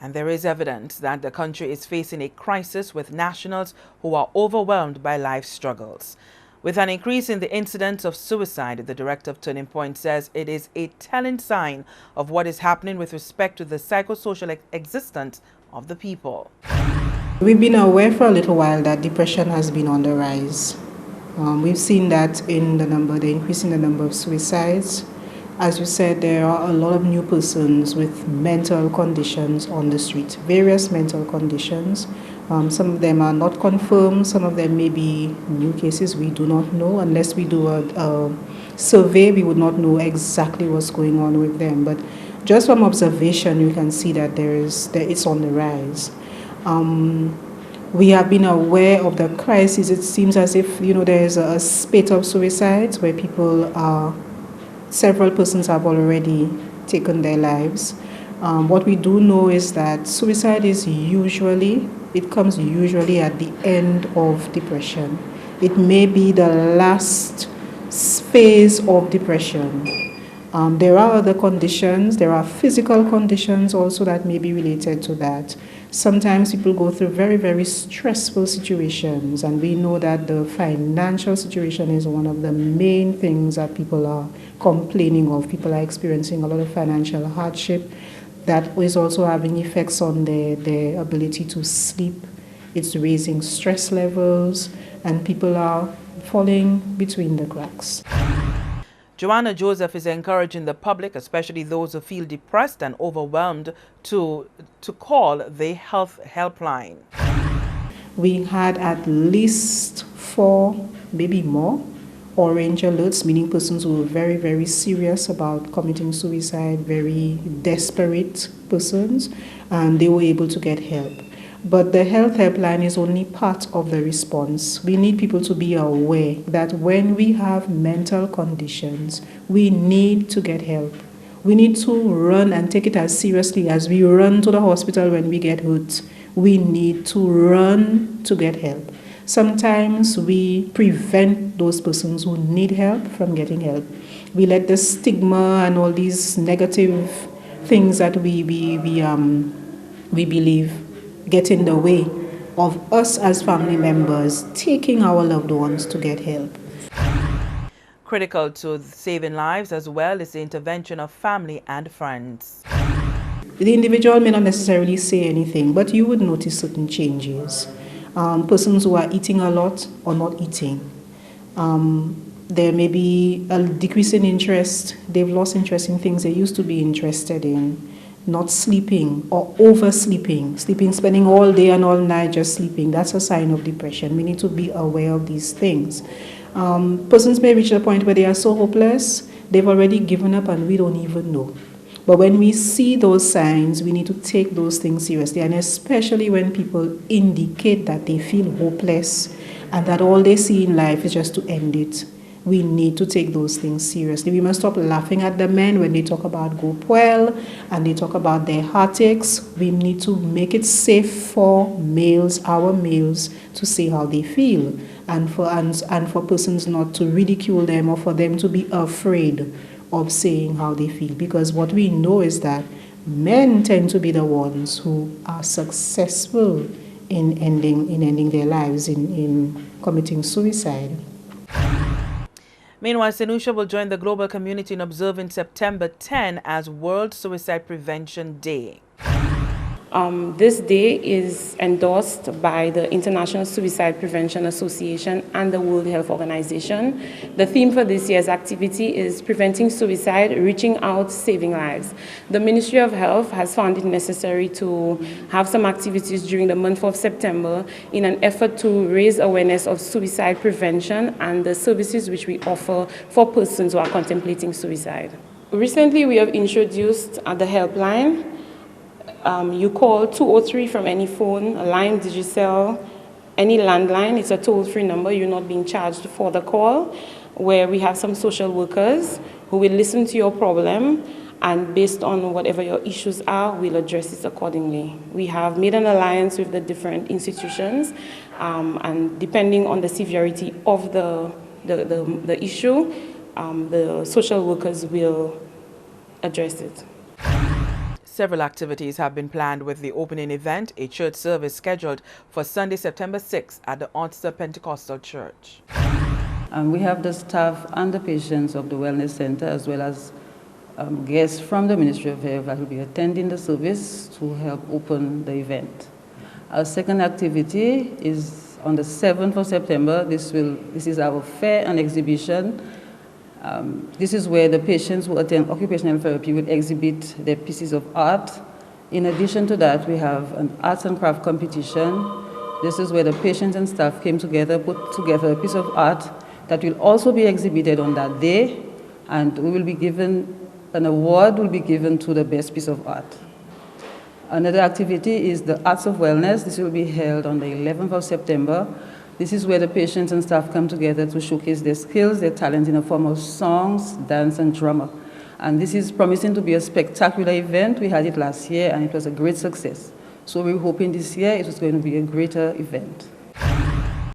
And there is evidence that the country is facing a crisis with nationals who are overwhelmed by life struggles. With an increase in the incidence of suicide, the director of Turning Point says it is a telling sign of what is happening with respect to the psychosocial existence of the people. We've been aware for a little while that depression has been on the rise. We've seen that in the increase in the number of suicides. As you said, there are a lot of new persons with mental conditions on the street, various mental conditions. Some of them are not confirmed, some of them may be new cases, we do not know. Unless we do a survey, we would not know exactly what's going on with them. But just from observation, you can see that it's on the rise. We have been aware of the crisis. It seems as if there is a spate of suicides where several persons have already taken their lives. What we do know is that suicide comes usually at the end of depression. It may be the last phase of depression. There are other conditions, there are physical conditions also that may be related to that. Sometimes people go through very, very stressful situations, and we know that the financial situation is one of the main things that people are complaining of. People are experiencing a lot of financial hardship. That is also having effects on their ability to sleep. It's raising stress levels, and people are falling between the cracks. Joanna Joseph is encouraging the public, especially those who feel depressed and overwhelmed, to call the health helpline. We had at least 4, maybe more, orange alerts, meaning persons who were very, very serious about committing suicide, very desperate persons, and they were able to get help. But the health helpline is only part of the response. We need people to be aware that when we have mental conditions, we need to get help. We need to run and take it as seriously as we run to the hospital when we get hurt. We need to run to get help. Sometimes we prevent those persons who need help from getting help. We let the stigma and all these negative things that we believe get in the way of us as family members taking our loved ones to get help. Critical to saving lives as well is the intervention of family and friends. The individual may not necessarily say anything, but you would notice certain changes. Persons who are eating a lot or not eating. There may be a decrease in interest. They've lost interest in things they used to be interested in. Not sleeping or oversleeping, spending all day and all night just sleeping. That's a sign of depression. We need to be aware of these things. Persons may reach a point where they are so hopeless, they've already given up and we don't even know. But when we see those signs, we need to take those things seriously, and especially when people indicate that they feel hopeless and that all they see in life is just to end it. We need to take those things seriously. We must stop laughing at the men when they talk about go well and they talk about their heartaches. We need to make it safe for males, our males, to say how they feel, and for persons not to ridicule them or for them to be afraid of saying how they feel. Because what we know is that men tend to be the ones who are successful in ending their lives, in committing suicide. Meanwhile, St. Lucia will join the global community in observing September 10 as World Suicide Prevention Day. This day is endorsed by the International Suicide Prevention Association and the World Health Organization. The theme for this year's activity is Preventing Suicide, Reaching Out, Saving Lives. The Ministry of Health has found it necessary to have some activities during the month of September in an effort to raise awareness of suicide prevention and the services which we offer for persons who are contemplating suicide. Recently, we have introduced the helpline. You call 203 from any phone, a line, Digicel, any landline. It's a toll-free number. You're not being charged for the call, where we have some social workers who will listen to your problem, and based on whatever your issues are, we'll address it accordingly. We have made an alliance with the different institutions, and depending on the severity of the issue, the social workers will address it. Several activities have been planned with the opening event, a church service scheduled for Sunday, September 6th at the Ulster Pentecostal Church. And we have the staff and the patients of the Wellness Center, as well as guests from the Ministry of Health that will be attending the service to help open the event. Our second activity is on the 7th of September. This is our fair and exhibition. This is where the patients who attend occupational therapy will exhibit their pieces of art. In addition to that, we have an arts and craft competition. This is where the patients and staff came together, put together a piece of art that will also be exhibited on that day, and we will be given an award will be given to the best piece of art. Another activity is the Arts of Wellness. This will be held on the 11th of September. This is where the patients and staff come together to showcase their skills, their talent in the form of songs, dance, and drama. And this is promising to be a spectacular event. We had it last year, and it was a great success. So we're hoping this year it is going to be a greater event.